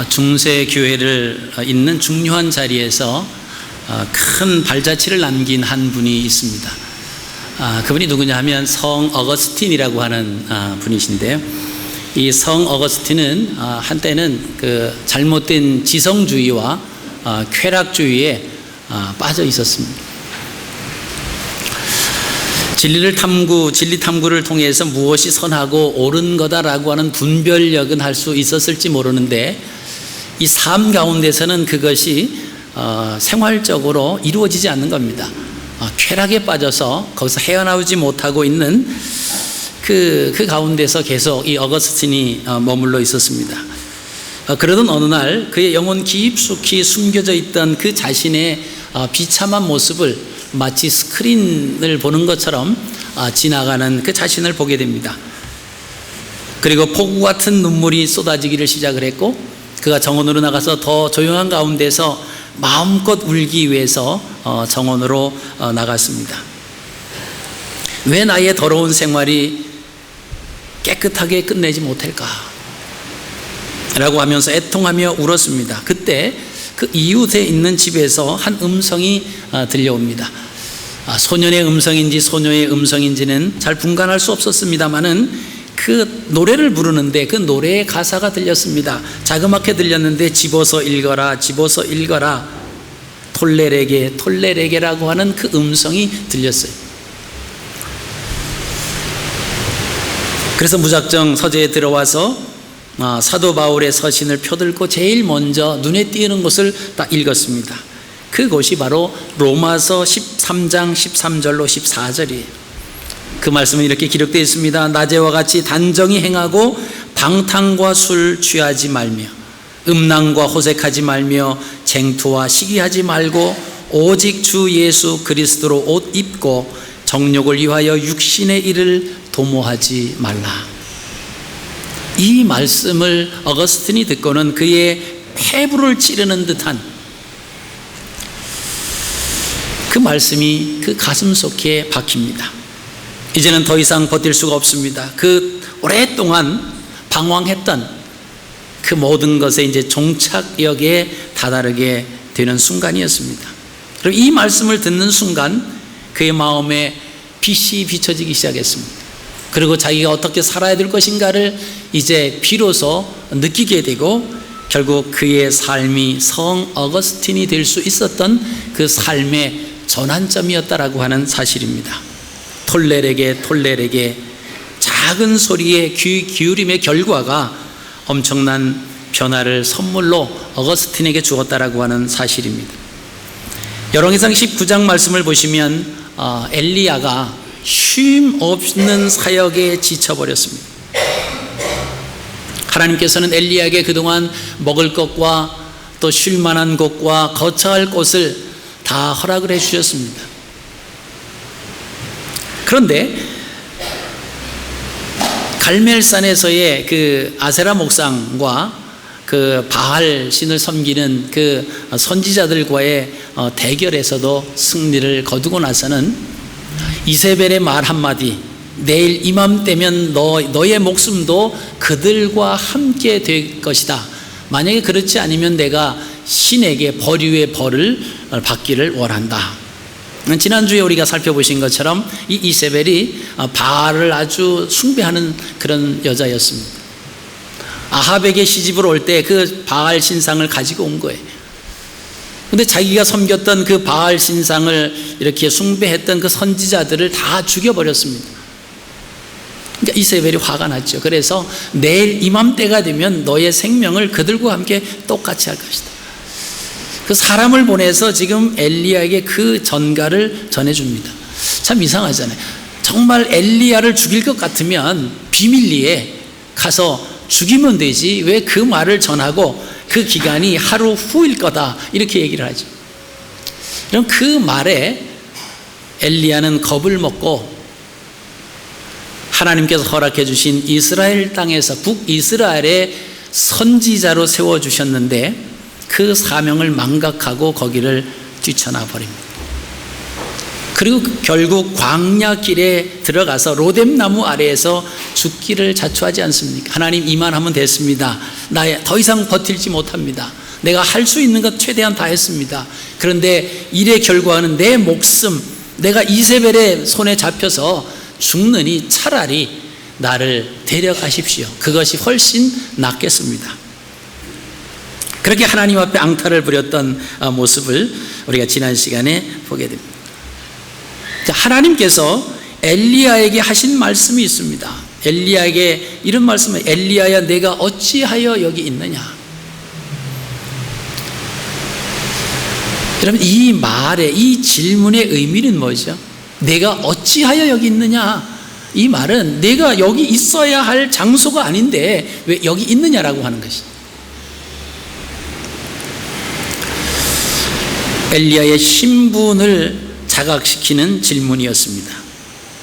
중세 교회를 잇는 중요한 자리에서 큰 발자취를 남긴 한 분이 있습니다. 그분이 누구냐 하면 성 어거스틴이라고 하는 분이신데요. 이 성 어거스틴은 한때는 그 잘못된 지성주의와 쾌락주의에 빠져 있었습니다. 진리 탐구를 통해서 무엇이 선하고 옳은 거다라고 하는 분별력은 할 수 있었을지 모르는데 이 삶 가운데서는 그것이 생활적으로 이루어지지 않는 겁니다. 쾌락에 빠져서 거기서 헤어나오지 못하고 있는 그 가운데서 계속 이 어거스틴이 머물러 있었습니다. 그러던 어느 날 그의 영혼 깊숙이 숨겨져 있던 그 자신의 비참한 모습을 마치 스크린을 보는 것처럼 지나가는 그 자신을 보게 됩니다. 그리고 폭우 같은 눈물이 쏟아지기를 시작을 했고 그가 정원으로 나가서 더 조용한 가운데서 마음껏 울기 위해서 정원으로 나갔습니다. 왜 나의 더러운 생활이 깨끗하게 끝내지 못할까? 라고 하면서 애통하며 울었습니다. 그때 그 이웃에 있는 집에서 한 음성이 들려옵니다. 소년의 음성인지 소녀의 음성인지는 잘 분간할 수 없었습니다만은 그 노래를 부르는데 그 노래의 가사가 들렸습니다. 자그맣게 들렸는데 집어서 읽어라, 집어서 읽어라, 톨레레게, 톨레레게라고 하는 그 음성이 들렸어요. 그래서 무작정 서재에 들어와서 사도 바울의 서신을 펴들고 제일 먼저 눈에 띄는 것을 딱 읽었습니다. 그것이 바로 로마서 13장 13절로 14절이에요. 그 말씀은 이렇게 기록되어 있습니다. 낮에와 같이 단정히 행하고 방탕과 술 취하지 말며 음란과 호색하지 말며 쟁투와 시기하지 말고 오직 주 예수 그리스도로 옷 입고 정욕을 위하여 육신의 일을 도모하지 말라. 이 말씀을 어거스틴이 듣고는 그의 폐부를 찌르는 듯한 그 말씀이 그 가슴 속에 박힙니다. 이제는 더 이상 버틸 수가 없습니다. 그 오랫동안 방황했던 그 모든 것에 이제 종착역에 다다르게 되는 순간이었습니다. 그리고 이 말씀을 듣는 순간 그의 마음에 빛이 비춰지기 시작했습니다. 그리고 자기가 어떻게 살아야 될 것인가를 이제 비로소 느끼게 되고 결국 그의 삶이 성 어거스틴이 될 수 있었던 그 삶의 전환점이었다라고 하는 사실입니다. 톨레레게 톨레레게 작은 소리에 귀 기울임의 결과가 엄청난 변화를 선물로 어거스틴에게 주었다라고 하는 사실입니다. 열왕기상 19장 말씀을 보시면 엘리야가 쉼 없는 사역에 지쳐버렸습니다. 하나님께서는 엘리야에게 그동안 먹을 것과 또 쉴 만한 곳과 거처할 곳을 다 허락을 해 주셨습니다. 그런데 갈멜산에서의 그 아세라 목상과 그 바알 신을 섬기는 그 선지자들과의 대결에서도 승리를 거두고 나서는 이세벨의 말 한마디, 내일 이맘때면 너의 목숨도 그들과 함께 될 것이다. 만약에 그렇지 않으면 내가 신에게 벌유의 벌을 받기를 원한다. 지난주에 우리가 살펴보신 것처럼 이 이세벨이 바알을 아주 숭배하는 그런 여자였습니다. 아합에게 시집을 올 때 그 바알 신상을 가지고 온 거예요. 근데 자기가 섬겼던 그 바알 신상을 이렇게 숭배했던 그 선지자들을 다 죽여버렸습니다. 그러니까 이세벨이 화가 났죠. 그래서 내일 이맘때가 되면 너의 생명을 그들과 함께 똑같이 할 것이다. 그 사람을 보내서 지금 엘리야에게 그 전가를 전해줍니다. 참 이상하잖아요. 정말 엘리야를 죽일 것 같으면 비밀리에 가서 죽이면 되지 왜 그 말을 전하고 그 기간이 하루 후일 거다 이렇게 얘기를 하죠. 그럼 그 말에 엘리야는 겁을 먹고 하나님께서 허락해 주신 이스라엘 땅에서 북이스라엘의 선지자로 세워주셨는데 그 사명을 망각하고 거기를 뛰쳐나 버립니다. 그리고 결국 광야 길에 들어가서 로뎀나무 아래에서 죽기를 자초하지 않습니까? 하나님, 이만하면 됐습니다. 나 더 이상 버틸지 못합니다. 내가 할 수 있는 것 최대한 다 했습니다. 그런데 일의 결과는 내 목숨, 내가 이세벨의 손에 잡혀서 죽느니 차라리 나를 데려가십시오. 그것이 훨씬 낫겠습니다. 그렇게 하나님 앞에 앙탈을 부렸던 모습을 우리가 지난 시간에 보게 됩니다. 하나님께서 엘리야에게 하신 말씀이 있습니다. 엘리야에게 이런 말씀을, 엘리야야 내가 어찌하여 여기 있느냐. 여러분, 이 말의, 이 질문의 의미는 뭐죠? 내가 어찌하여 여기 있느냐. 이 말은 내가 여기 있어야 할 장소가 아닌데 왜 여기 있느냐라고 하는 것이죠. 엘리야의 신분을 자각시키는 질문이었습니다.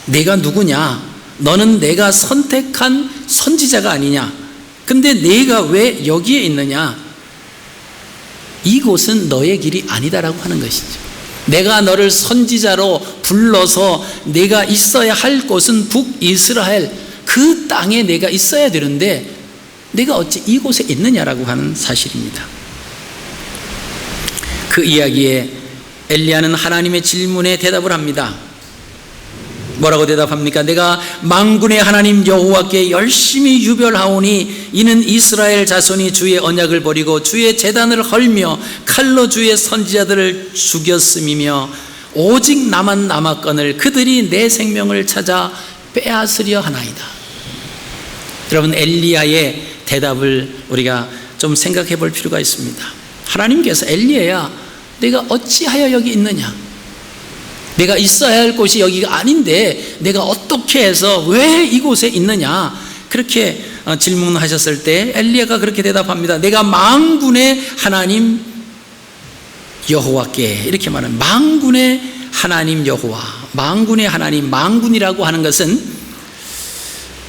내가 누구냐? 너는 내가 선택한 선지자가 아니냐? 근데 내가 왜 여기에 있느냐? 이곳은 너의 길이 아니다라고 하는 것이죠. 내가 너를 선지자로 불러서 내가 있어야 할 곳은 북이스라엘, 그 땅에 내가 있어야 되는데 내가 어찌 이곳에 있느냐라고 하는 사실입니다. 그 이야기에 엘리야는 하나님의 질문에 대답을 합니다. 뭐라고 대답합니까? 내가 만군의 하나님 여호와께 열심히 유별하오니 이는 이스라엘 자손이 주의 언약을 버리고 주의 제단을 헐며 칼로 주의 선지자들을 죽였음이며 오직 나만 남았거늘 그들이 내 생명을 찾아 빼앗으려 하나이다. 여러분, 엘리야의 대답을 우리가 좀 생각해 볼 필요가 있습니다. 하나님께서 엘리야야 내가 어찌하여 여기 있느냐? 내가 있어야 할 곳이 여기가 아닌데 내가 어떻게 해서 왜 이곳에 있느냐? 그렇게 질문하셨을 때 엘리야가 그렇게 대답합니다. 내가 만군의 하나님 여호와께, 이렇게 말하는, 만군의 하나님 여호와, 만군의 하나님, 만군이라고 하는 것은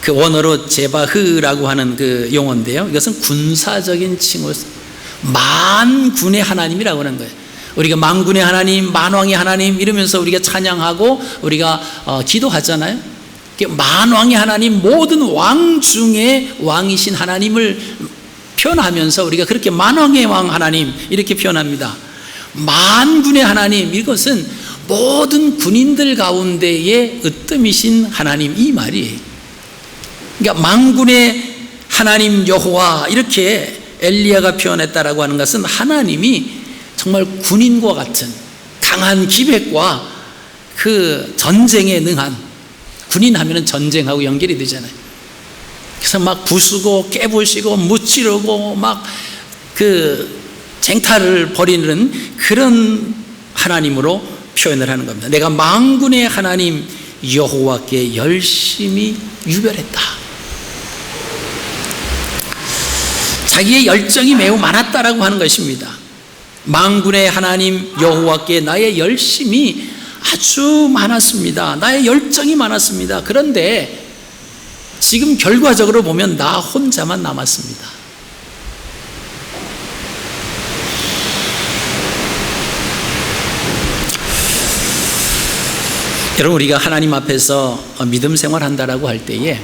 그 원어로 제바흐라고 하는 그 용어인데요, 이것은 군사적인 칭호, 만군의 하나님이라고 하는 거예요. 우리가 만군의 하나님, 만왕의 하나님 이러면서 우리가 찬양하고 우리가 기도하잖아요. 만왕의 하나님, 모든 왕 중에 왕이신 하나님을 표현하면서 우리가 그렇게 만왕의 왕 하나님 이렇게 표현합니다. 만군의 하나님, 이것은 모든 군인들 가운데에 으뜸이신 하나님, 이 말이에요. 그러니까 만군의 하나님 여호와, 이렇게 엘리야가 표현했다라고 하는 것은 하나님이 정말 군인과 같은 강한 기백과 그 전쟁에 능한, 군인 하면은 전쟁하고 연결이 되잖아요. 그래서 막 부수고 깨부시고 무찌르고 막 그 쟁탈을 벌이는 그런 하나님으로 표현을 하는 겁니다. 내가 만군의 하나님 여호와께 열심히 유별했다. 자기의 열정이 매우 많았다라고 하는 것입니다. 만군의 하나님 여호와께 나의 열심이 아주 많았습니다. 나의 열정이 많았습니다. 그런데 지금 결과적으로 보면 나 혼자만 남았습니다. 여러분, 우리가 하나님 앞에서 믿음 생활한다라고 할 때에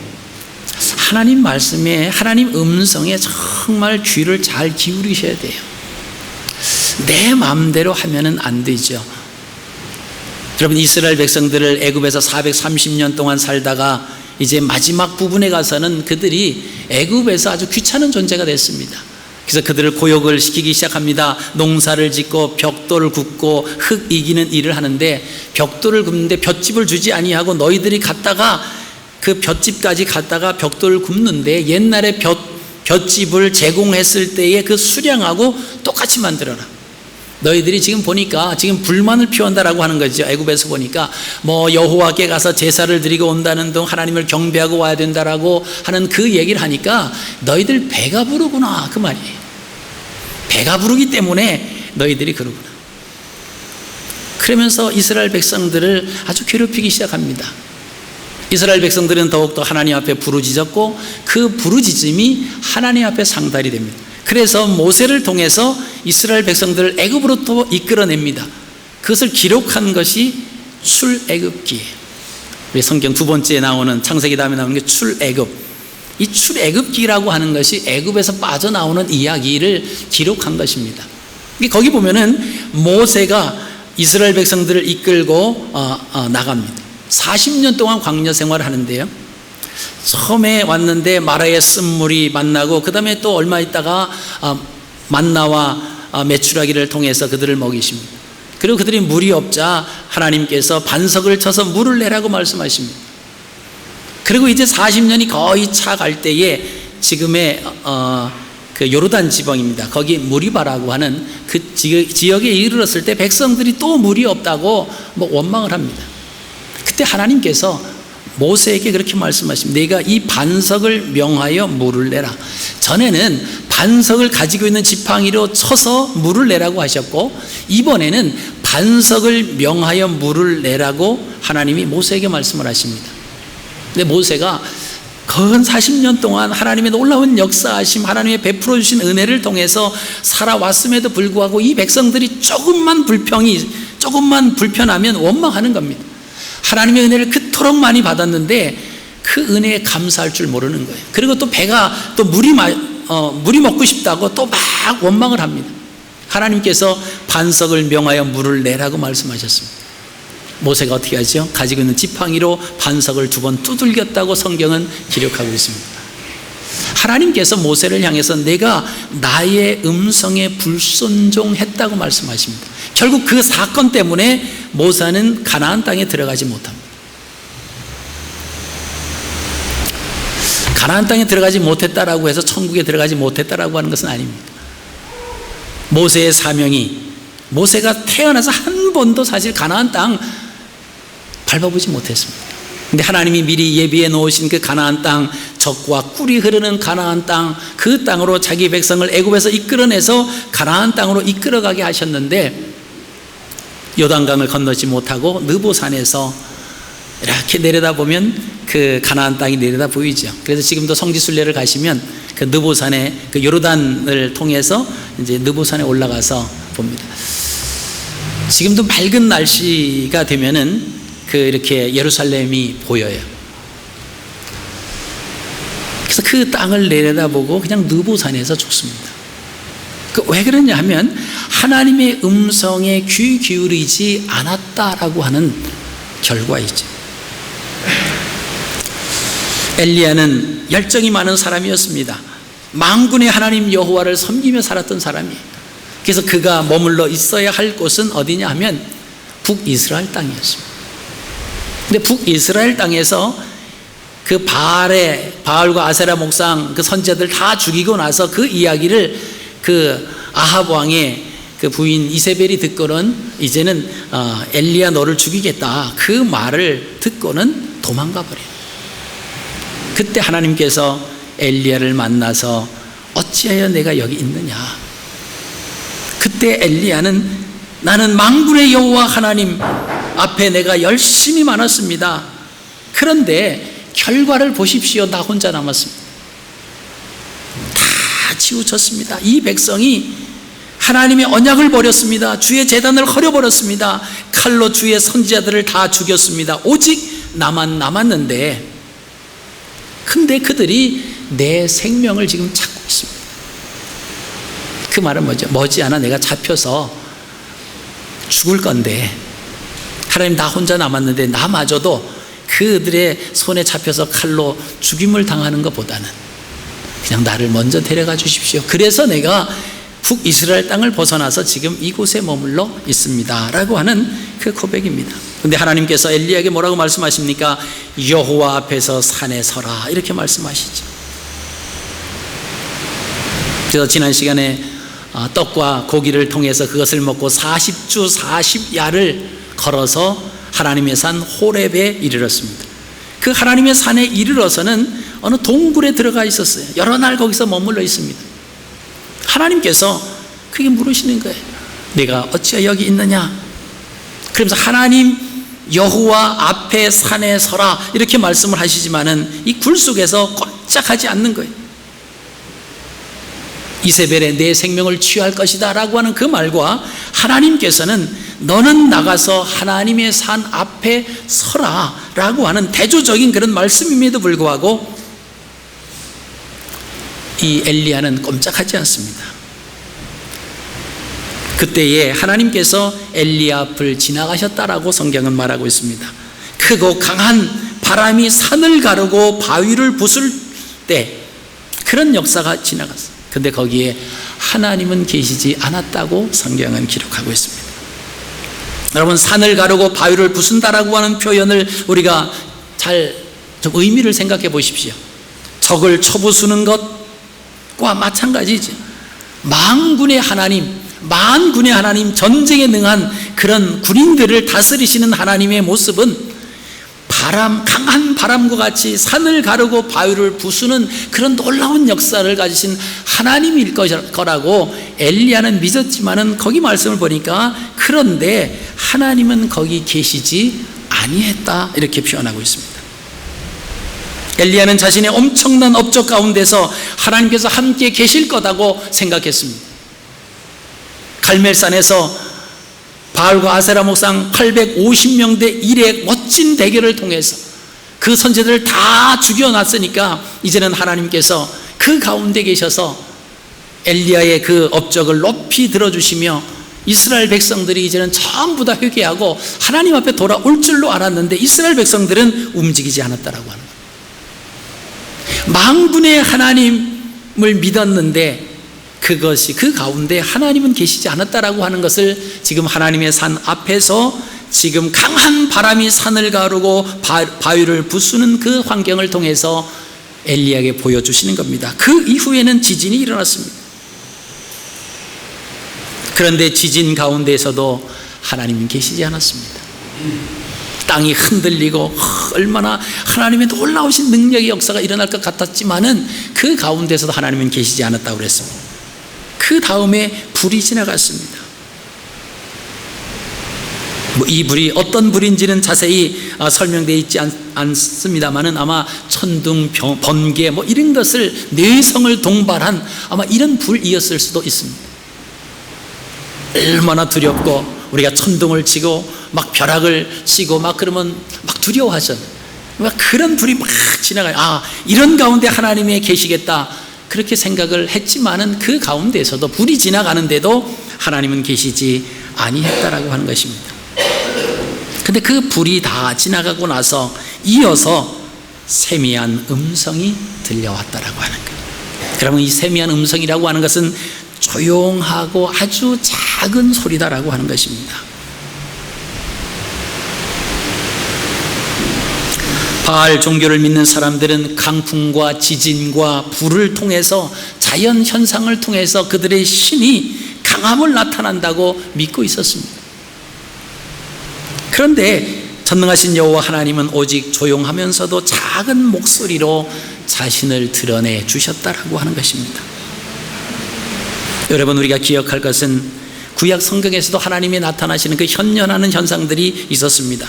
하나님 말씀에, 하나님 음성에 정말 귀를 잘 기울이셔야 돼요. 내 마음대로 하면은 안 되죠. 여러분, 이스라엘 백성들을 애굽에서 430년 동안 살다가 이제 마지막 부분에 가서는 그들이 애굽에서 아주 귀찮은 존재가 됐습니다. 그래서 그들을 고역을 시키기 시작합니다. 농사를 짓고 벽돌을 굽고 흙 이기는 일을 하는데, 벽돌을 굽는데 볏집을 주지 아니하고 너희들이 갔다가 그 볏집까지 갔다가 벽돌을 굽는데 옛날에 볏집을 제공했을 때의 그 수량하고 똑같이 만들어라. 너희들이 지금 보니까 지금 불만을 표한다라고 하는 거죠. 애굽에서 보니까 뭐 여호와께 가서 제사를 드리고 온다는 등 하나님을 경배하고 와야 된다라고 하는 그 얘기를 하니까 너희들 배가 부르구나, 그 말이에요. 배가 부르기 때문에 너희들이 그러구나. 그러면서 이스라엘 백성들을 아주 괴롭히기 시작합니다. 이스라엘 백성들은 더욱더 하나님 앞에 부르짖었고 그 부르짖음이 하나님 앞에 상달이 됩니다. 그래서 모세를 통해서 이스라엘 백성들을 애굽으로부터 이끌어냅니다. 그것을 기록한 것이 출애굽기. 우리 성경 두 번째에 나오는 창세기 다음에 나오는 게 출애굽. 이 출애굽기라고 하는 것이 애굽에서 빠져나오는 이야기를 기록한 것입니다. 거기 보면은 모세가 이스라엘 백성들을 이끌고 나갑니다. 40년 동안 광야 생활을 하는데요, 처음에 왔는데 마라의 쓴물이 만나고 그 다음에 또 얼마 있다가 만나와 메추라기를 통해서 그들을 먹이십니다. 그리고 그들이 물이 없자 하나님께서 반석을 쳐서 물을 내라고 말씀하십니다. 그리고 이제 40년이 거의 차갈 때에 지금의 그 요르단 지방입니다. 거기 무리바라고 하는 그 지역에 이르렀을 때 백성들이 또 물이 없다고 원망을 합니다. 그때 하나님께서 모세에게 그렇게 말씀하십니다. 내가 이 반석을 명하여 물을 내라. 전에는 반석을 가지고 있는 지팡이로 쳐서 물을 내라고 하셨고, 이번에는 반석을 명하여 물을 내라고 하나님이 모세에게 말씀을 하십니다. 근데 모세가 근 40년 동안 하나님의 놀라운 역사하심, 하나님의 베풀어 주신 은혜를 통해서 살아왔음에도 불구하고 이 백성들이 조금만 불편하면 원망하는 겁니다. 하나님의 은혜를 그토록 많이 받았는데 그 은혜에 감사할 줄 모르는 거예요. 그리고 또 배가 또 물이 먹고 싶다고 또 막 원망을 합니다. 하나님께서 반석을 명하여 물을 내라고 말씀하셨습니다. 모세가 어떻게 하죠? 가지고 있는 지팡이로 반석을 2번 두들겼다고 성경은 기록하고 있습니다. 하나님께서 모세를 향해서 내가 나의 음성에 불순종했다고 말씀하십니다. 결국 그 사건 때문에 모세는 가나안 땅에 들어가지 못합니다. 가나안 땅에 들어가지 못했다라고 해서 천국에 들어가지 못했다라고 하는 것은 아닙니다. 모세의 사명이, 모세가 태어나서 한 번도 사실 가나안 땅 밟아보지 못했습니다. 근데 하나님이 미리 예비해 놓으신 그 가나안 땅, 젖과 꿀이 흐르는 가나안 땅, 그 땅으로 자기 백성을 애굽에서 이끌어내서 가나안 땅으로 이끌어가게 하셨는데, 요단강을 건너지 못하고 느보산에서 이렇게 내려다보면 그 가나안 땅이 내려다 보이죠. 그래서 지금도 성지순례를 가시면 그 느보산에, 그 요르단을 통해서 이제 느보산에 올라가서 봅니다. 지금도 맑은 날씨가 되면은 그 이렇게 예루살렘이 보여요. 그래서 그 땅을 내려다보고 그냥 느보산에서 죽습니다. 왜 그러냐 하면 하나님의 음성에 귀 기울이지 않았다라고 하는 결과이죠. 엘리야는 열정이 많은 사람이었습니다. 만군의 하나님 여호와를 섬기며 살았던 사람이에요. 그래서 그가 머물러 있어야 할 곳은 어디냐 하면 북이스라엘 땅이었습니다. 근데 북이스라엘 땅에서 그 바알과 아세라 목상 그 선지자들 다 죽이고 나서 그 이야기를 그 아합 왕의 그 부인 이세벨이 듣고는 이제는 엘리야 너를 죽이겠다, 그 말을 듣고는 도망가 버려요. 그때 하나님께서 엘리야를 만나서 어찌하여 내가 여기 있느냐. 그때 엘리야는 나는 만군의 여호와 하나님 앞에 내가 열심히 많았습니다. 그런데 결과를 보십시오. 나 혼자 남았습니다. 다 치우쳤습니다. 이 백성이 하나님의 언약을 버렸습니다. 주의 제단을 허려버렸습니다. 칼로 주의 선지자들을 다 죽였습니다. 오직 나만 남았는데, 근데 그들이 내 생명을 지금 찾고 있습니다. 그 말은 뭐죠? 머지않아 내가 잡혀서 죽을 건데, 하나님 나 혼자 남았는데 나마저도 그들의 손에 잡혀서 칼로 죽임을 당하는 것보다는 그냥 나를 먼저 데려가 주십시오. 그래서 내가 북이스라엘 땅을 벗어나서 지금 이곳에 머물러 있습니다 라고 하는 그 고백입니다. 근데 하나님께서 엘리야에게 뭐라고 말씀하십니까? 여호와 앞에서 산에 서라, 이렇게 말씀하시죠. 그래서 지난 시간에 떡과 고기를 통해서 그것을 먹고 40주 40야를 걸어서 하나님의 산 호렙에 이르렀습니다. 그 하나님의 산에 이르러서는 어느 동굴에 들어가 있었어요. 여러 날 거기서 머물러 있습니다. 하나님께서 그게 물으시는 거예요. 내가 어찌하여 여기 있느냐? 그러면서 하나님 여호와 앞에 산에 서라, 이렇게 말씀을 하시지만은 이 굴 속에서 꼼짝하지 않는 거예요. 이세벨의 내 생명을 취할 것이다 라고 하는 그 말과 하나님께서는 너는 나가서 하나님의 산 앞에 서라 라고 하는 대조적인 그런 말씀임에도 불구하고 이 엘리야는 꼼짝하지 않습니다. 그때에 하나님께서 엘리야 앞을 지나가셨다라고 성경은 말하고 있습니다. 크고 강한 바람이 산을 가르고 바위를 부술 때 그런 역사가 지나갔어요. 근데 거기에 하나님은 계시지 않았다고 성경은 기록하고 있습니다. 여러분, 산을 가르고 바위를 부순다라고 하는 표현을 우리가 좀 의미를 생각해 보십시오. 적을 쳐부수는 것과 마찬가지죠. 만군의 하나님, 전쟁에 능한 그런 군인들을 다스리시는 하나님의 모습은 강한 바람과 같이 산을 가르고 바위를 부수는 그런 놀라운 역사를 가지신 하나님일 거라고 엘리야는 믿었지만은 거기 말씀을 보니까 그런데 하나님은 거기 계시지 아니했다 이렇게 표현하고 있습니다. 엘리야는 자신의 엄청난 업적 가운데서 하나님께서 함께 계실 거다고 생각했습니다. 갈멜산에서 바알과 아세라 목상 850명 대 1의 멋진 대결을 통해서 그 선지자들을 다 죽여놨으니까 이제는 하나님께서 그 가운데 계셔서 엘리야의 그 업적을 높이 들어주시며 이스라엘 백성들이 이제는 전부 다 회개하고 하나님 앞에 돌아올 줄로 알았는데 이스라엘 백성들은 움직이지 않았다라고 하는 거예요. 만군의 하나님을 믿었는데 그것이 그 가운데 하나님은 계시지 않았다라고 하는 것을 지금 하나님의 산 앞에서 지금 강한 바람이 산을 가르고 바위를 부수는 그 환경을 통해서 엘리야에게 보여주시는 겁니다. 그 이후에는 지진이 일어났습니다. 그런데 지진 가운데에서도 하나님은 계시지 않았습니다. 땅이 흔들리고 얼마나 하나님의 놀라우신 능력의 역사가 일어날 것 같았지만은 그 가운데서도 하나님은 계시지 않았다고 그랬습니다. 그 다음에 불이 지나갔습니다. 이 불이 어떤 불인지는 자세히 설명되어 있지 않습니다만은 아마 천둥, 번개 이런 것을 내성을 동반한 아마 이런 불이었을 수도 있습니다. 얼마나 두렵고 우리가 천둥을 치고 막 벼락을 치고 그러면 두려워하죠. 그런 불이 지나가요. 이런 가운데 하나님이 계시겠다 그렇게 생각을 했지만은 그 가운데에서도 불이 지나가는데도 하나님은 계시지 아니했다라고 하는 것입니다. 근데 그 불이 다 지나가고 나서 이어서 세미한 음성이 들려왔다라고 하는 거예요. 여러분, 이 세미한 음성이라고 하는 것은 조용하고 아주 작은 소리다라고 하는 것입니다. 바알 종교를 믿는 사람들은 강풍과 지진과 불을 통해서 자연 현상을 통해서 그들의 신이 강함을 나타난다고 믿고 있었습니다. 그런데 전능하신 여호와 하나님은 오직 조용하면서도 작은 목소리로 자신을 드러내 주셨다라고 하는 것입니다. 여러분, 우리가 기억할 것은 구약 성경에서도 하나님이 나타나시는 그 현현하는 현상들이 있었습니다.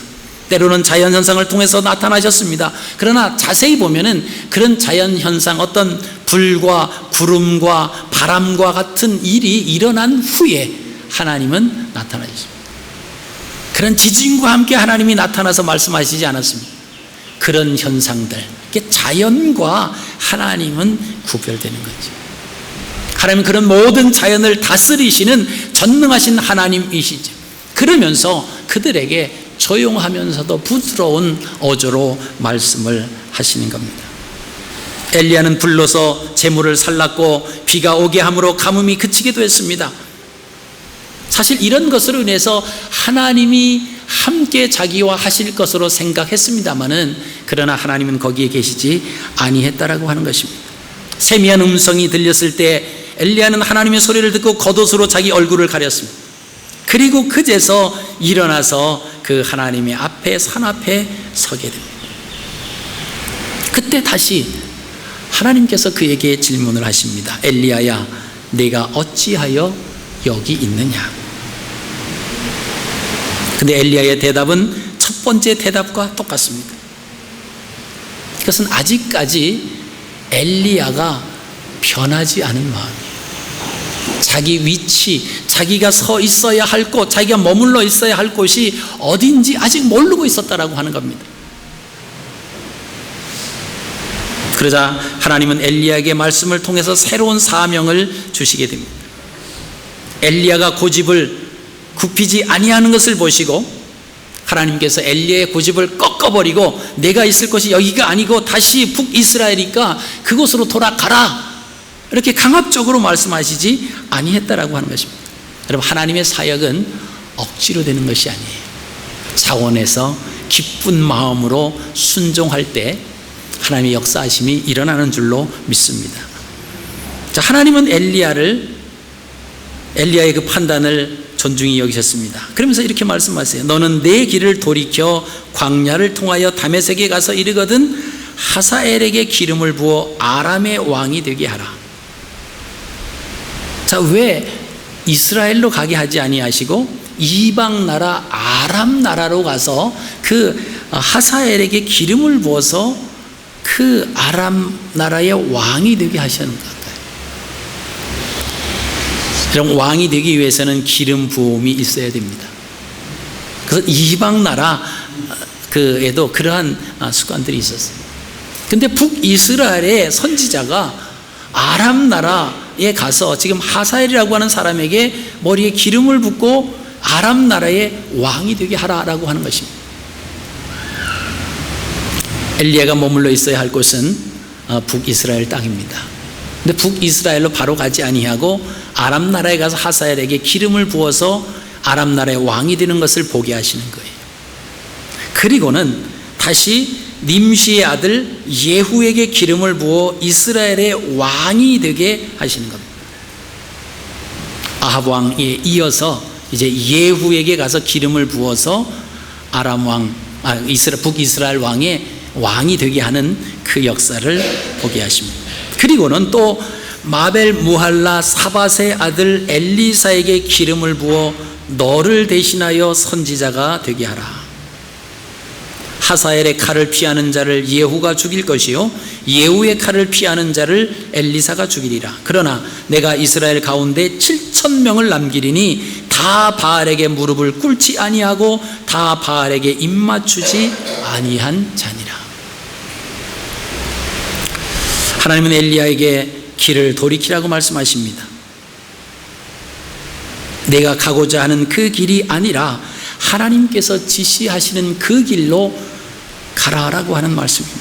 때로는 자연현상을 통해서 나타나셨습니다. 그러나 자세히 보면은 그런 자연현상, 어떤 불과 구름과 바람과 같은 일이 일어난 후에 하나님은 나타나셨습니다. 그런 지진과 함께 하나님이 나타나서 말씀하시지 않았습니다. 그런 현상들, 자연과 하나님은 구별되는 거죠. 하나님은 그런 모든 자연을 다스리시는 전능하신 하나님이시죠. 그러면서 그들에게 조용하면서도 부드러운 어조로 말씀을 하시는 겁니다. 엘리야는 불로서 재물을 살랐고 비가 오게 함으로 가뭄이 그치기도 했습니다. 사실 이런 것으로 인해서 하나님이 함께 자기와 하실 것으로 생각했습니다마는 그러나 하나님은 거기에 계시지 아니했다라고 하는 것입니다. 세미한 음성이 들렸을 때 엘리야는 하나님의 소리를 듣고 겉옷으로 자기 얼굴을 가렸습니다. 그리고 그제서 일어나서 그 하나님의 앞에 산 앞에 서게 됩니다. 그때 다시 하나님께서 그에게 질문을 하십니다. 엘리야야, 내가 어찌하여 여기 있느냐? 근데 엘리야의 대답은 첫 번째 대답과 똑같습니다. 그것은 아직까지 엘리야가 변하지 않은 마음이에요. 자기 위치, 자기가 서 있어야 할 곳, 자기가 머물러 있어야 할 곳이 어딘지 아직 모르고 있었다라고 하는 겁니다. 그러자 하나님은 엘리야에게 말씀을 통해서 새로운 사명을 주시게 됩니다. 엘리야가 고집을 굽히지 아니하는 것을 보시고 하나님께서 엘리야의 고집을 꺾어버리고 내가 있을 곳이 여기가 아니고 다시 북이스라엘이니까 그곳으로 돌아가라, 이렇게 강압적으로 말씀하시지 아니했다라고 하는 것입니다. 여러분, 하나님의 사역은 억지로 되는 것이 아니에요. 자원해서 기쁜 마음으로 순종할 때 하나님의 역사하심이 일어나는 줄로 믿습니다. 자, 하나님은 엘리야의 그 판단을 존중히 여기셨습니다. 그러면서 이렇게 말씀하세요. 너는 내 길을 돌이켜 광야를 통하여 다메섹에 가서 이르거든 하사엘에게 기름을 부어 아람의 왕이 되게 하라. 자, 왜 이스라엘로 가게 하지 아니하시고 이방 나라 아람 나라로 가서 그 하사엘에게 기름을 부어서 그 아람 나라의 왕이 되게 하시는 것 같아요. 그럼 왕이 되기 위해서는 기름 부음이 있어야 됩니다. 그래서 이방 나라 그에도 그러한 습관들이 있었어요. 근데 북이스라엘의 선지자가 아람 나라에 가서 지금 하사엘이라고 하는 사람에게 머리에 기름을 붓고 아람 나라의 왕이 되게 하라라고 하는 것입니다. 엘리야가 머물러 있어야 할 곳은 북이스라엘 땅입니다. 근데 북이스라엘로 바로 가지 아니하고 아람 나라에 가서 하사엘에게 기름을 부어서 아람 나라의 왕이 되는 것을 보게 하시는 거예요. 그리고는 다시 님시의 아들 예후에게 기름을 부어 이스라엘의 왕이 되게 하시는 겁니다. 아합 왕에 이어서 이제 예후에게 가서 기름을 부어서 아람 왕, 북이스라엘 왕이 되게 하는 그 역사를 보게 하십니다. 그리고는 또 마벨 무할라 사밧의 아들 엘리사에게 기름을 부어 너를 대신하여 선지자가 되게 하라. 하사엘의 칼을 피하는 자를 예후가 죽일 것이요 예후의 칼을 피하는 자를 엘리사가 죽이리라. 그러나 내가 이스라엘 가운데 7,000명을 남기리니 다 바알에게 무릎을 꿇지 아니하고 다 바알에게 입맞추지 아니한 자니라. 하나님은 엘리야에게 길을 돌이키라고 말씀하십니다. 내가 가고자 하는 그 길이 아니라 하나님께서 지시하시는 그 길로 가라라고 하는 말씀입니다.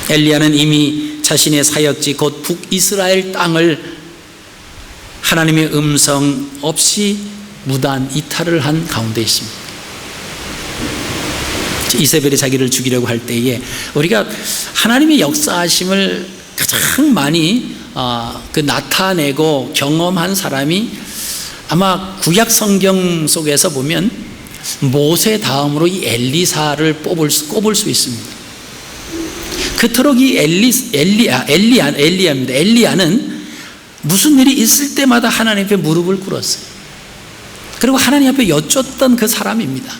엘리야는 이미 자신의 사역지 곧 북이스라엘 땅을 하나님의 음성 없이 무단 이탈을 한 가운데 있습니다. 이세벨이 자기를 죽이려고 할 때에 우리가 하나님의 역사하심을 가장 많이 나타내고 경험한 사람이 아마 구약 성경 속에서 보면 모세 다음으로 이 엘리사를 꼽을 수 있습니다. 그토록 이 엘리야입니다. 엘리야는 무슨 일이 있을 때마다 하나님 앞에 무릎을 꿇었어요. 그리고 하나님 앞에 여쭙던 그 사람입니다.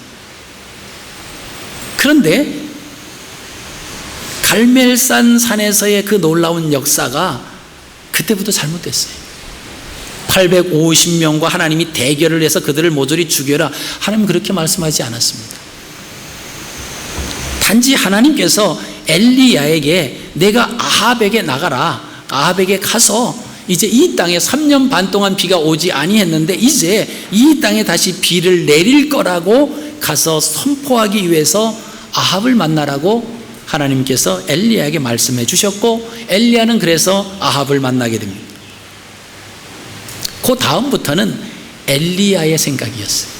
그런데 갈멜산 산에서의 그 놀라운 역사가 그때부터 잘못됐어요. 850명과 하나님이 대결을 해서 그들을 모조리 죽여라. 하나님은 그렇게 말씀하지 않았습니다. 단지 하나님께서 엘리야에게 내가 아합에게 나가라. 아합에게 가서 이제 이 땅에 3년 반 동안 비가 오지 아니했는데 이제 이 땅에 다시 비를 내릴 거라고 가서 선포하기 위해서 아합을 만나라고 하나님께서 엘리야에게 말씀해 주셨고 엘리야는 그래서 아합을 만나게 됩니다. 그 다음부터는 엘리야의 생각이었어요.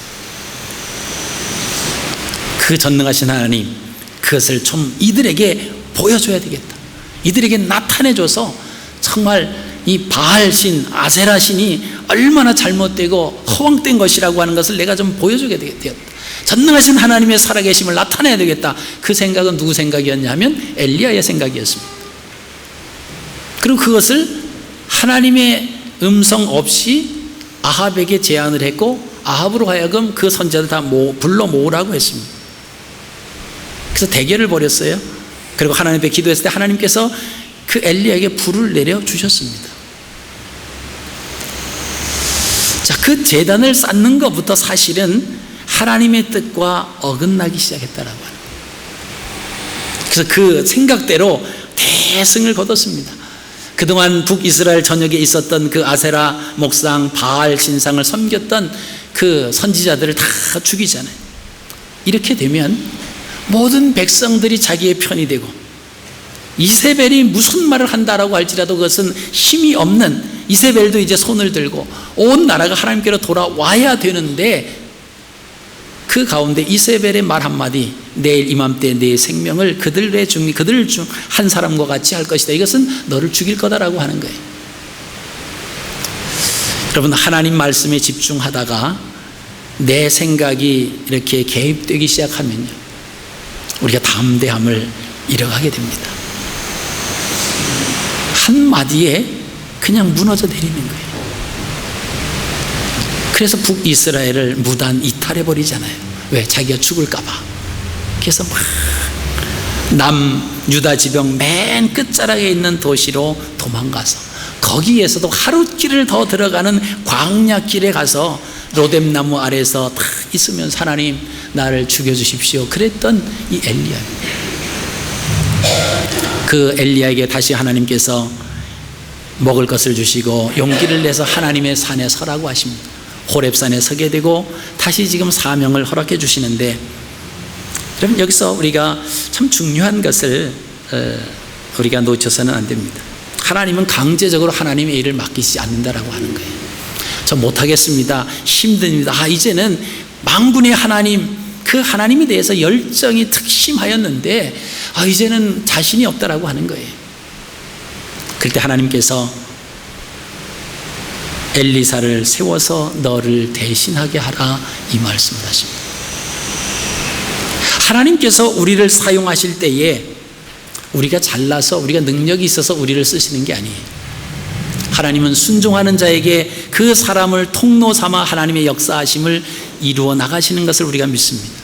그 전능하신 하나님, 그것을 좀 이들에게 보여줘야 되겠다. 이들에게 나타내줘서 정말 이 바알신, 아세라신이 얼마나 잘못되고 허황된 것이라고 하는 것을 내가 좀 보여주게 되겠다. 전능하신 하나님의 살아계심을 나타내야 되겠다. 그 생각은 누구 생각이었냐 하면 엘리야의 생각이었습니다. 그리고 그것을 하나님의 음성 없이 아합에게 제안을 했고 아합으로 하여금 그 선지자들 다 불러 모으라고 했습니다. 그래서 대결을 벌였어요. 그리고 하나님 앞에 기도했을 때 하나님께서 그 엘리야에게 불을 내려 주셨습니다. 그 제단을 쌓는 것부터 사실은 하나님의 뜻과 어긋나기 시작했다라고 합니다. 그래서 그 생각대로 대승을 거뒀습니다. 그동안 북이스라엘 전역에 있었던 그 아세라 목상, 바알 신상을 섬겼던 그 선지자들을 다 죽이잖아요. 이렇게 되면 모든 백성들이 자기의 편이 되고, 이세벨이 무슨 말을 한다라고 할지라도 그것은 힘이 없는 이세벨도 이제 손을 들고 온 나라가 하나님께로 돌아와야 되는데, 그 가운데 이세벨의 말 한마디, 내일 이맘때 내 생명을 그들 중 한 사람과 같이 할 것이다, 이것은 너를 죽일 거다라고 하는 거예요. 여러분, 하나님 말씀에 집중하다가 내 생각이 이렇게 개입되기 시작하면요, 우리가 담대함을 잃어가게 됩니다. 한마디에 그냥 무너져 내리는 거예요. 그래서 북이스라엘을 무단 이탈해버리잖아요. 왜? 자기가 죽을까 봐. 그래서 막 남유다 지방 맨 끝자락에 있는 도시로 도망가서 거기에서도 하룻길을 더 들어가는 광야길에 가서 로뎀나무 아래서 딱 있으면 하나님 나를 죽여주십시오 그랬던 이 엘리야. 그 엘리야에게 다시 하나님께서 먹을 것을 주시고 용기를 내서 하나님의 산에 서라고 하십니다. 호렙산에 서게 되고 다시 지금 사명을 허락해 주시는데, 그럼 여기서 우리가 참 중요한 것을 우리가 놓쳐서는 안 됩니다. 하나님은 강제적으로 하나님의 일을 맡기지 않는다라고 하는 거예요. 저 못하겠습니다, 힘듭니다, 이제는 만군의 하나님, 그 하나님에 대해서 열정이 특심하였는데 이제는 자신이 없다라고 하는 거예요. 그럴 때 하나님께서 엘리사를 세워서 너를 대신하게 하라, 이 말씀을 하십니다. 하나님께서 우리를 사용하실 때에 우리가 잘나서, 우리가 능력이 있어서 우리를 쓰시는 게 아니에요. 하나님은 순종하는 자에게 그 사람을 통로 삼아 하나님의 역사하심을 이루어 나가시는 것을 우리가 믿습니다.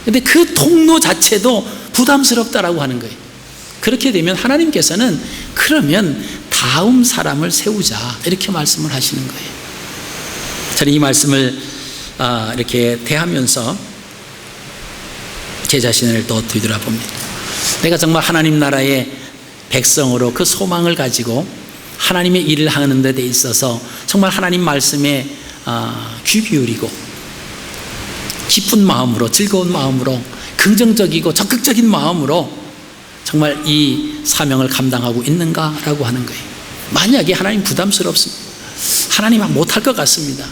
그런데 그 통로 자체도 부담스럽다라고 하는 거예요. 그렇게 되면 하나님께서는 그러면 다음 사람을 세우자, 이렇게 말씀을 하시는 거예요. 저는 이 말씀을 이렇게 대하면서 제 자신을 또 뒤돌아봅니다. 내가 정말 하나님 나라의 백성으로 그 소망을 가지고 하나님의 일을 하는 데 있어서 정말 하나님 말씀에 귀 기울이고 기쁜 마음으로, 즐거운 마음으로, 긍정적이고 적극적인 마음으로 정말 이 사명을 감당하고 있는가라고 하는 거예요. 만약에 하나님 부담스럽습니다, 하나님 못할 것 같습니다,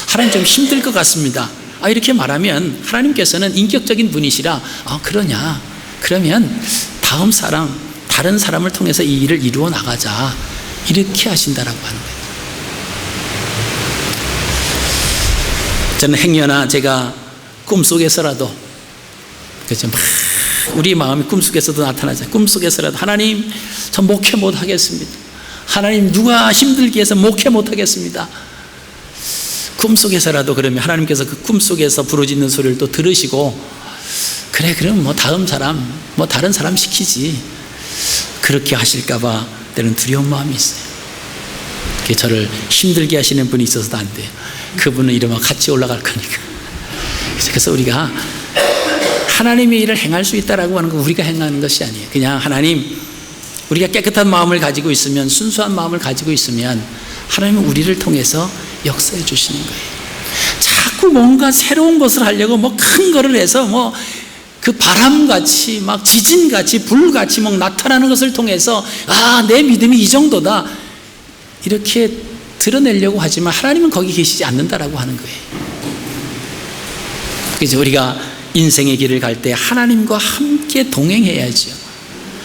하나님 좀 힘들 것 같습니다, 이렇게 말하면 하나님께서는 인격적인 분이시라 그러냐, 그러면 다음 사람, 다른 사람을 통해서 이 일을 이루어 나가자, 이렇게 하신다라고 하는 거예요. 저는 행여나 제가 꿈속에서라도, 그렇죠, 우리 마음이 꿈속에서도 나타나잖아요. 꿈속에서라도 하나님 저 목회 못하겠습니다, 하나님 누가 힘들게 해서 목회 못하겠습니다, 꿈속에서라도 그러면 하나님께서 그 꿈속에서 부르짖는 소리를 또 들으시고, 그래 그럼 다음 사람, 다른 사람 시키지, 그렇게 하실까봐 때는 두려운 마음이 있어요. 그게 저를 힘들게 하시는 분이 있어서도 안 돼요. 그분은 이러면 같이 올라갈 거니까. 그래서 우리가 하나님의 일을 행할 수 있다라고 하는 건 우리가 행하는 것이 아니에요. 그냥 하나님, 우리가 깨끗한 마음을 가지고 있으면, 순수한 마음을 가지고 있으면 하나님은 우리를 통해서 역사해 주시는 거예요. 자꾸 뭔가 새로운 것을 하려고 큰 거를 해서 그 바람같이 지진같이 불같이 나타나는 것을 통해서 내 믿음이 이 정도다, 이렇게 드러내려고 하지만 하나님은 거기 계시지 않는다라고 하는 거예요. 그래서 우리가 인생의 길을 갈 때 하나님과 함께 동행해야죠.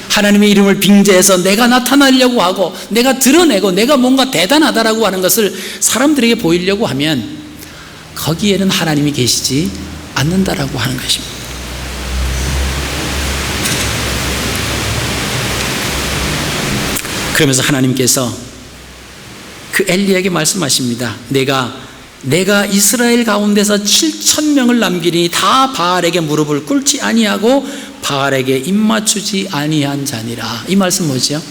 하나님의 이름을 빙자해서 내가 나타나려고 하고 내가 드러내고 내가 뭔가 대단하다라고 하는 것을 사람들에게 보이려고 하면 거기에는 하나님이 계시지 않는다라고 하는 것입니다. 그러면서 하나님께서 그 엘리야에게 말씀하십니다. 내가 이스라엘 가운데서 7,000명을 남기니 다 바알에게 무릎을 꿇지 아니하고 바알에게 입맞추지 아니한 자니라. 이 말씀 뭐죠?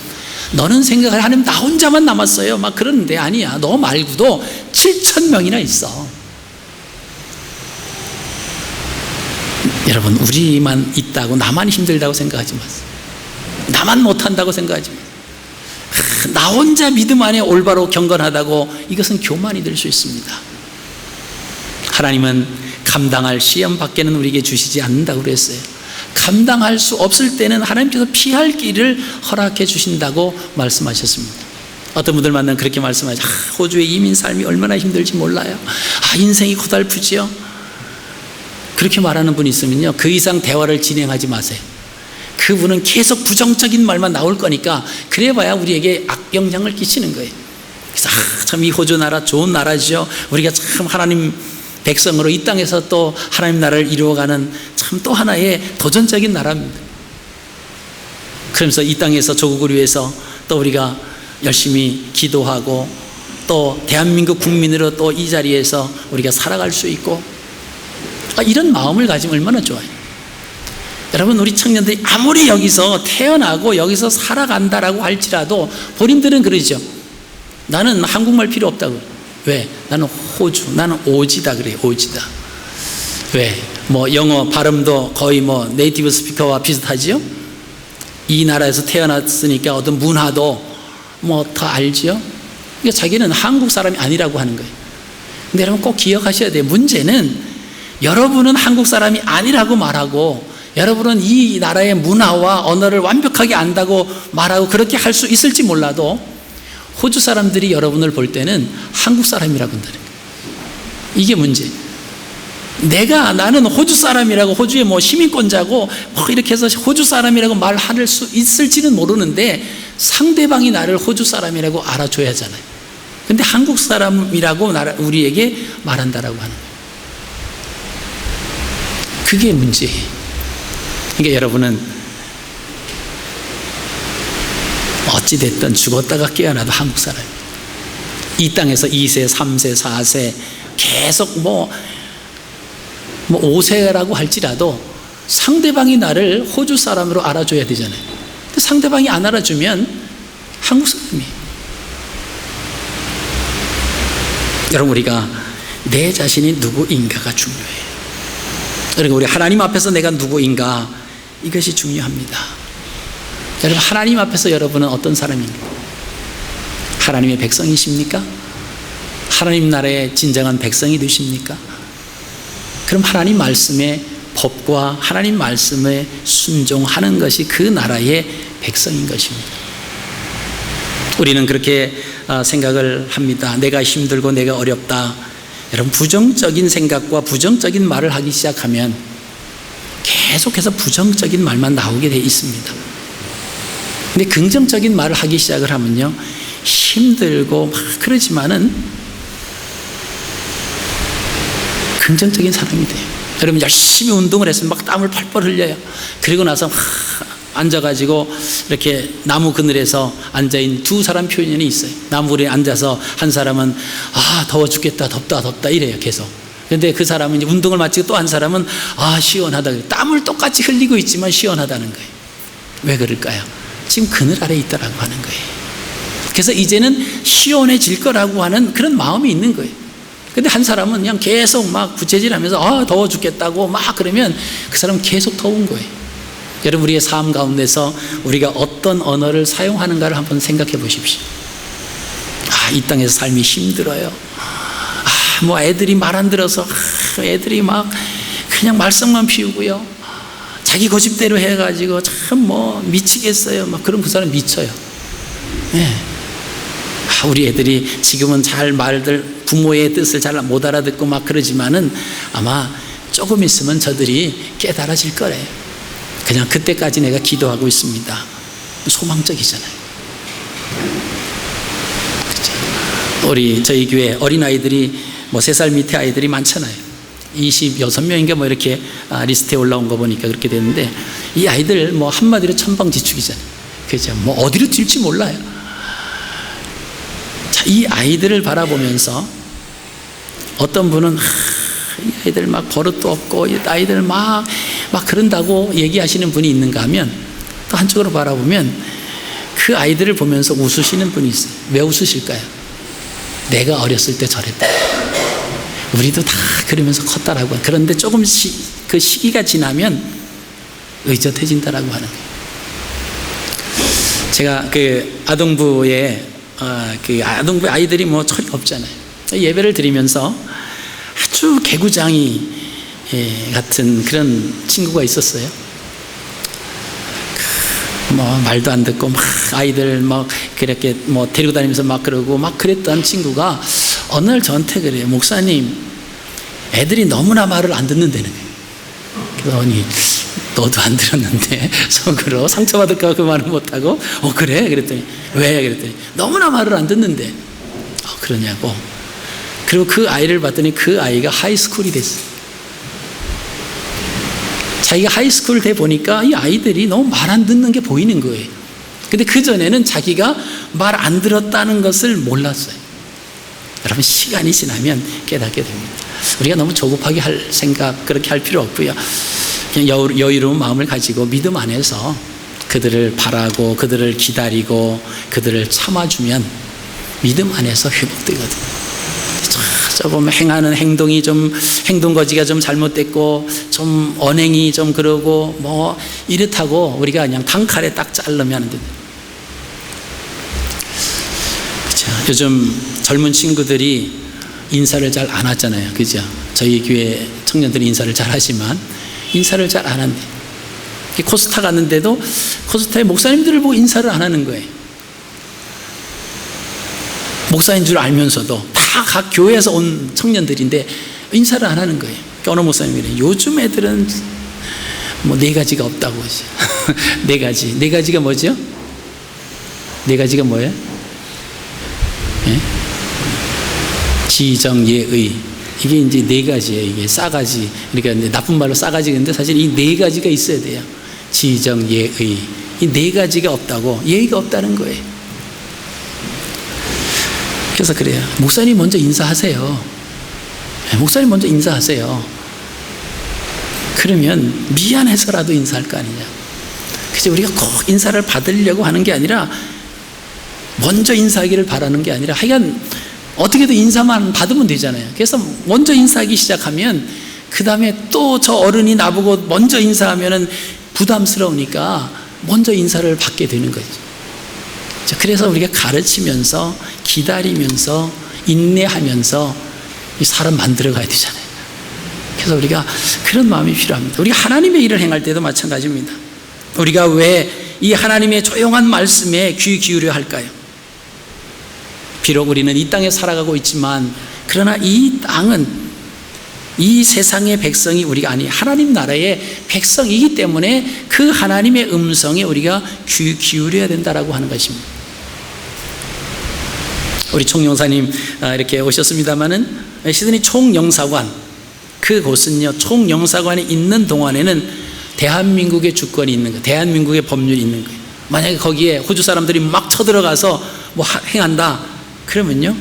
너는 생각해, 하나님 나 혼자만 남았어요, 그러는데 아니야. 너 말고도 7,000명이나 있어. 여러분, 우리만 있다고 나만 힘들다고 생각하지 마세요. 나만 못한다고 생각하지 마세요. 나 혼자 믿음 안에 올바로 경건하다고, 이것은 교만이 될 수 있습니다. 하나님은 감당할 시험 밖에는 우리에게 주시지 않는다고 그랬어요. 감당할 수 없을 때는 하나님께서 피할 길을 허락해 주신다고 말씀하셨습니다. 어떤 분들 만나면 그렇게 말씀하죠. 호주의 이민 삶이 얼마나 힘들지 몰라요. 인생이 고달프지요. 그렇게 말하는 분이 있으면요, 그 이상 대화를 진행하지 마세요. 그분은 계속 부정적인 말만 나올 거니까 그래봐야 우리에게 악영향을 끼치는 거예요. 그래서 참 이 호주 나라 좋은 나라죠. 우리가 참 하나님 백성으로 이 땅에서 또 하나님 나라를 이루어가는 참 또 하나의 도전적인 나라입니다. 그러면서 이 땅에서 조국을 위해서 또 우리가 열심히 기도하고 또 대한민국 국민으로 또 이 자리에서 우리가 살아갈 수 있고, 이런 마음을 가지면 얼마나 좋아요. 여러분, 우리 청년들이 아무리 여기서 태어나고 여기서 살아간다라고 할지라도 본인들은 그러죠. 나는 한국말 필요 없다고. 왜? 나는 호주, 나는 오지다 그래요. 오지다. 왜? 뭐 영어 발음도 거의 뭐 네이티브 스피커와 비슷하지요. 이 나라에서 태어났으니까 어떤 문화도 뭐 더 알지요. 그러니까 자기는 한국 사람이 아니라고 하는 거예요. 근데 여러분 꼭 기억하셔야 돼요. 문제는 여러분은 한국 사람이 아니라고 말하고, 여러분은 이 나라의 문화와 언어를 완벽하게 안다고 말하고 그렇게 할 수 있을지 몰라도 호주 사람들이 여러분을 볼 때는 한국 사람이라고 한다는 거예요. 이게 문제예요. 나는 호주 사람이라고, 호주의 뭐 시민권자고 뭐 이렇게 해서 호주 사람이라고 말할 수 있을지는 모르는데 상대방이 나를 호주 사람이라고 알아줘야 하잖아요. 근데 한국 사람이라고 우리에게 말한다라고 하는 거예요. 그게 문제예요. 그러니까 여러분은 어찌됐든 죽었다가 깨어나도 한국 사람입니다. 이 땅에서 2세, 3세, 4세 계속 뭐 5세라고 할지라도 상대방이 나를 호주 사람으로 알아줘야 되잖아요. 근데 상대방이 안 알아주면 한국 사람이에요. 여러분, 우리가 내 자신이 누구인가가 중요해요. 그러니까 우리 하나님 앞에서 내가 누구인가, 이것이 중요합니다. 여러분, 하나님 앞에서 여러분은 어떤 사람입니까? 하나님의 백성이십니까? 하나님 나라의 진정한 백성이 되십니까? 그럼 하나님 말씀의 법과 하나님 말씀에 순종하는 것이 그 나라의 백성인 것입니다. 우리는 그렇게 생각을 합니다. 내가 힘들고 내가 어렵다. 여러분, 부정적인 생각과 부정적인 말을 하기 시작하면 계속해서 부정적인 말만 나오게 돼 있습니다. 근데 긍정적인 말을 하기 시작을 하면요, 힘들고 막 그러지만은 긍정적인 사람이 돼요. 여러분, 열심히 운동을 했으면 막 땀을 펄펄 흘려요. 그리고 나서 앉아가지고 이렇게 나무 그늘에서 앉아있는 두 사람 표현이 있어요. 나무 그늘에 앉아서 한 사람은 더워 죽겠다, 덥다 이래요, 계속. 근데 그 사람은 이제 운동을 마치고 또 한 사람은 시원하다. 땀을 똑같이 흘리고 있지만 시원하다는 거예요. 왜 그럴까요? 지금 그늘 아래 있다라고 하는 거예요. 그래서 이제는 시원해질 거라고 하는 그런 마음이 있는 거예요. 근데 한 사람은 그냥 계속 막 부채질하면서 더워 죽겠다고 막 그러면 그 사람은 계속 더운 거예요. 여러분, 우리의 삶 가운데서 우리가 어떤 언어를 사용하는가를 한번 생각해 보십시오. 이 땅에서 삶이 힘들어요. 뭐 애들이 말 안 들어서 애들이 막 그냥 말썽만 피우고요. 자기 고집대로 해가지고 참 뭐 미치겠어요. 막 그럼 그 사람 미쳐요. 네. 우리 애들이 지금은 잘 말들, 부모의 뜻을 잘 못 알아듣고 막 그러지만은 아마 조금 있으면 저들이 깨달아질 거래요. 그냥 그때까지 내가 기도하고 있습니다. 소망적이잖아요. 그렇죠? 저희 교회 어린아이들이 뭐 3살 밑에 아이들이 많잖아요. 26명인가 뭐 이렇게 리스트에 올라온 거 보니까 그렇게 됐는데, 이 아이들 뭐 한마디로 천방지축이잖아요. 그죠? 뭐 어디로 튈지 몰라요. 자, 이 아이들을 바라보면서 어떤 분은 이 아이들 막 버릇도 없고 이 아이들 막 그런다고 얘기하시는 분이 있는가 하면, 또 한쪽으로 바라보면 그 아이들을 보면서 웃으시는 분이 있어요. 왜 웃으실까요? 내가 어렸을 때 저랬다. 우리도 다 그러면서 컸다라고. 그런데 조금씩 그 시기가 지나면 의젓해진다라고 하는 거예요. 제가 그 아동부에 그 아동부 아이들이 뭐 철이 없잖아요. 예배를 드리면서 아주 개구장이 같은 그런 친구가 있었어요. 뭐 말도 안 듣고 막 아이들 막 그렇게 뭐 데리고 다니면서 막 그러고 막 그랬던 친구가 어느 날 저한테 그래요. 목사님, 애들이 너무나 말을 안 듣는다는 거예요. 그래서 아니, 너도 안 들었는데 속으로 상처받을까 그 말을 못하고 그래? 그랬더니 왜? 그랬더니 너무나 말을 안 듣는데 그러냐고. 그리고 그 아이를 봤더니 그 아이가 하이스쿨이 됐어요. 자기가 하이스쿨 돼 보니까 이 아이들이 너무 말 안 듣는 게 보이는 거예요. 근데 그전에는 자기가 말 안 들었다는 것을 몰랐어요. 여러분, 시간이 지나면 깨닫게 됩니다. 우리가 너무 조급하게 할 생각 그렇게 할 필요 없고요. 그냥 여유로운 마음을 가지고 믿음 안에서 그들을 바라고 그들을 기다리고 그들을 참아주면 믿음 안에서 회복되거든요. 조금 행하는 행동이 좀 행동거지가 좀 잘못됐고 좀 언행이 좀 그러고 뭐 이렇다고 우리가 그냥 단칼에 딱 자르면 안 됩니다. 그렇죠. 요즘 젊은 친구들이 인사를 잘 안 하잖아요. 그죠? 저희 교회 청년들이 인사를 잘 하지만 인사를 잘 안 한대. 코스타 갔는데도 코스타의 목사님들을 보고 인사를 안 하는 거예요. 목사인 줄 알면서도 다 각 교회에서 온 청년들인데 인사를 안 하는 거예요. 어느 목사님이 요즘 애들은 뭐 4가지가 없다고 하죠. 4가지. 4가지가 뭐죠? 4가지가 뭐예요? 네? 지정, 예의. 이게 이제 4가지예요. 이게 싸가지. 그러니까 나쁜 말로 싸가지인데 사실 이 4가지가 있어야 돼요. 지정, 예의. 이 4가지가 없다고. 예의가 없다는 거예요. 그래서 그래요. 목사님 먼저 인사하세요. 목사님 먼저 인사하세요. 그러면 미안해서라도 인사할 거 아니냐. 그래서 우리가 꼭 인사를 받으려고 하는 게 아니라 먼저 인사하기를 바라는 게 아니라 하여간 어떻게든 인사만 받으면 되잖아요. 그래서 먼저 인사하기 시작하면 그 다음에 또 저 어른이 나보고 먼저 인사하면 부담스러우니까 먼저 인사를 받게 되는 거죠. 그래서 우리가 가르치면서 기다리면서 인내하면서 이 사람 만들어 가야 되잖아요. 그래서 우리가 그런 마음이 필요합니다. 우리가 하나님의 일을 행할 때도 마찬가지입니다. 우리가 왜 이 하나님의 조용한 말씀에 귀 기울여야 할까요? 비록 우리는 이 땅에 살아가고 있지만 그러나 이 땅은 이 세상의 백성이 우리가 아니 하나님 나라의 백성이기 때문에 그 하나님의 음성에 우리가 귀 기울여야 된다라고 하는 것입니다. 우리 총영사님 이렇게 오셨습니다마는 시드니 총영사관 그곳은요 총영사관이 있는 동안에는 대한민국의 주권이 있는 거예요. 대한민국의 법률이 있는 거예요. 만약에 거기에 호주 사람들이 막 쳐들어가서 뭐 행한다 그러면요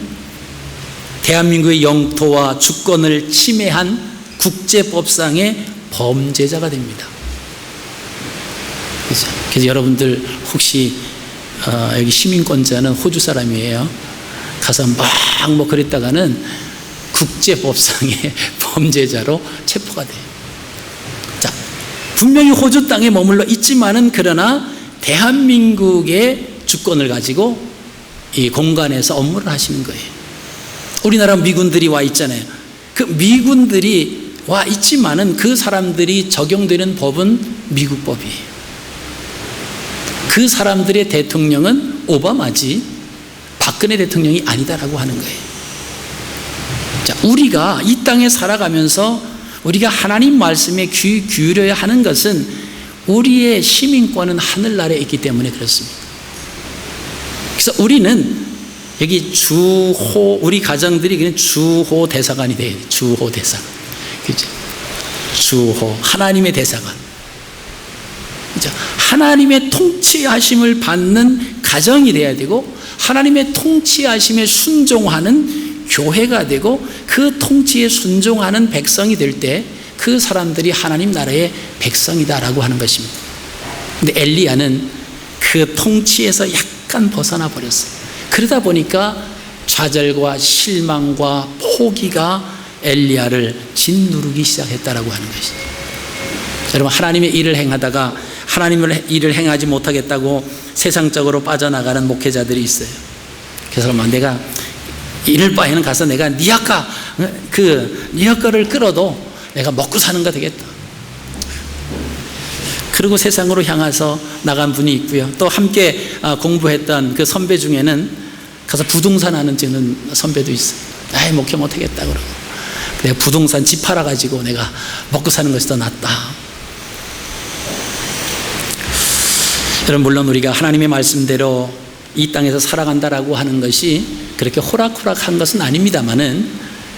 대한민국의 영토와 주권을 침해한 국제법상의 범죄자가 됩니다. 그렇죠? 그래서 여러분들 혹시 여기 시민권자는 호주 사람이에요. 가서 막 뭐 그랬다가는 국제법상의 범죄자로 체포가 돼요. 자, 분명히 호주 땅에 머물러 있지만은 그러나 대한민국의 주권을 가지고 이 공간에서 업무를 하시는 거예요. 우리나라 미군들이 와 있잖아요. 그 미군들이 와 있지만은 그 사람들이 적용되는 법은 미국 법이에요. 그 사람들의 대통령은 오바마지 박근혜 대통령이 아니다라고 하는 거예요. 자, 우리가 이 땅에 살아가면서 우리가 하나님 말씀에 귀 기울여야 하는 것은 우리의 시민권은 하늘나라에 있기 때문에 그렇습니다. 그래서 우리는 여기 주호 우리 가정들이 그냥 주호 대사관이 돼요. 주호 대사관. 그죠? 주호 하나님의 대사관. 그죠? 하나님의 통치하심을 받는 가정이 돼야 되고 하나님의 통치하심에 순종하는 교회가 되고 그 통치에 순종하는 백성이 될 때 그 사람들이 하나님 나라의 백성이다라고 하는 것입니다. 근데 엘리야는 그 통치에서 약간 벗어나 버렸어요. 그러다 보니까 좌절과 실망과 포기가 엘리야를 짓누르기 시작했다라고 하는 것이죠. 여러분, 하나님의 일을 행하다가 하나님의 일을 행하지 못하겠다고 세상적으로 빠져나가는 목회자들이 있어요. 그래서 내가 이럴 바에는 가서 내가 네 아까를 끌어도 내가 먹고 사는 거 되겠다. 그리고 세상으로 향해서 나간 분이 있고요. 또 함께 공부했던 그 선배 중에는 가서 부동산 하는 찍는 선배도 있어요. 아이, 목회 못하겠다 그러고 내가 부동산 집 팔아가지고 내가 먹고 사는 것이 더 낫다. 여러분, 물론 우리가 하나님의 말씀대로 이 땅에서 살아간다라고 하는 것이 그렇게 호락호락한 것은 아닙니다만은,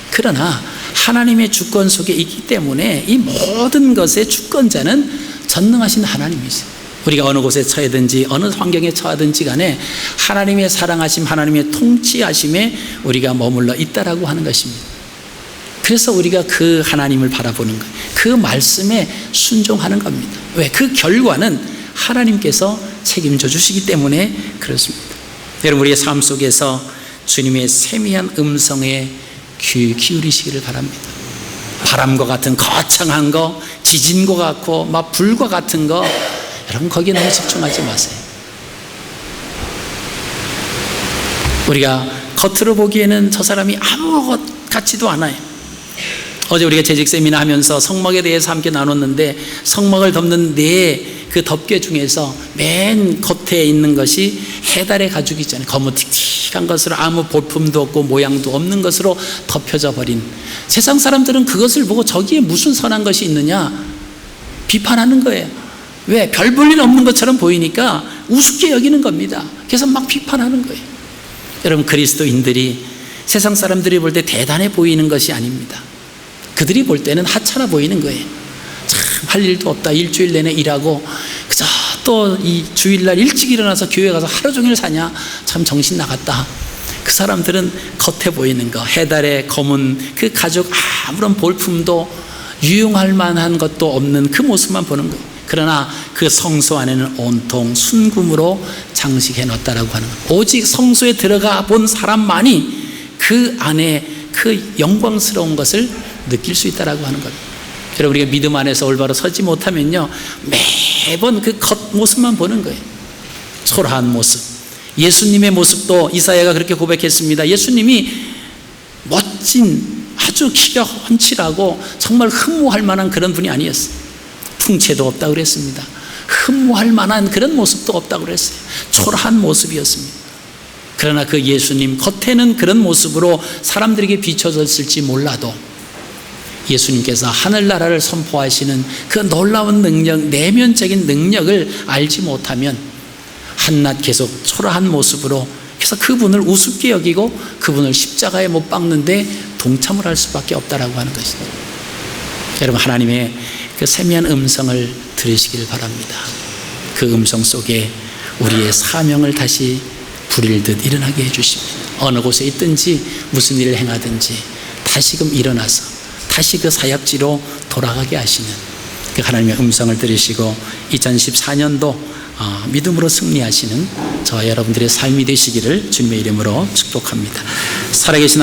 그러나 하나님의 주권 속에 있기 때문에 이 모든 것의 주권자는 전능하신 하나님이세요. 우리가 어느 곳에 처하든지 어느 환경에 처하든지 간에 하나님의 사랑하심, 하나님의 통치하심에 우리가 머물러 있다라고 하는 것입니다. 그래서 우리가 그 하나님을 바라보는 거예요. 그 말씀에 순종하는 겁니다. 왜? 그 결과는 하나님께서 책임져 주시기 때문에 그렇습니다. 여러분, 우리의 삶 속에서 주님의 세미한 음성에 귀 기울이시기를 바랍니다. 바람과 같은 거창한 거, 지진과 같고 막 불과 같은 거, 여러분 거기에 너무 집중하지 마세요. 우리가 겉으로 보기에는 저 사람이 아무것 같지도 않아요. 어제 우리가 재직 세미나 하면서 성막에 대해서 함께 나눴는데, 성막을 덮는 그 덮개 중에서 맨 겉에 있는 것이 해달의 가죽이 있잖아요. 거무틱틱한 것으로 아무 볼품도 없고 모양도 없는 것으로 덮여져 버린, 세상 사람들은 그것을 보고 저기에 무슨 선한 것이 있느냐 비판하는 거예요. 왜? 별 볼 일 없는 것처럼 보이니까 우습게 여기는 겁니다. 그래서 막 비판하는 거예요. 여러분, 그리스도인들이 세상 사람들이 볼 때 대단해 보이는 것이 아닙니다. 그들이 볼 때는 하찮아 보이는 거예요. 참 할 일도 없다, 일주일 내내 일하고 그저 또 이 주일날 일찍 일어나서 교회 가서 하루 종일 사냐, 참 정신 나갔다. 그 사람들은 겉에 보이는 거, 해달의 검은 그 가죽, 아무런 볼품도 유용할 만한 것도 없는 그 모습만 보는 거예요. 그러나 그 성소 안에는 온통 순금으로 장식해 놨다라고 하는 거예요. 오직 성소에 들어가 본 사람만이 그 안에 그 영광스러운 것을 느낄 수 있다라고 하는 거예요. 여러분, 우리가 믿음 안에서 올바로 서지 못하면요, 매번 그 겉모습만 보는 거예요. 초라한 모습. 예수님의 모습도 이사야가 그렇게 고백했습니다. 예수님이 멋진, 아주 키가 훤칠하고 정말 흠모할 만한 그런 분이 아니었어요. 풍채도 없다고 그랬습니다. 흠모할 만한 그런 모습도 없다고 그랬어요. 초라한 모습이었습니다. 그러나 그 예수님 겉에는 그런 모습으로 사람들에게 비춰졌을지 몰라도 예수님께서 하늘나라를 선포하시는 그 놀라운 능력, 내면적인 능력을 알지 못하면 한낱 계속 초라한 모습으로, 그래서 그분을 우습게 여기고 그분을 십자가에 못 박는데 동참을 할 수밖에 없다라고 하는 것이죠. 여러분, 하나님의 그 세미한 음성을 들으시길 바랍니다. 그 음성 속에 우리의 사명을 다시 부릴듯 일어나게 해주십니다. 어느 곳에 있든지 무슨 일을 행하든지 다시금 일어나서 다시 그 사역지로 돌아가게 하시는 그 하나님의 음성을 들으시고 2014년도 믿음으로 승리하시는 저와 여러분들의 삶이 되시기를 주님의 이름으로 축복합니다. 살아계신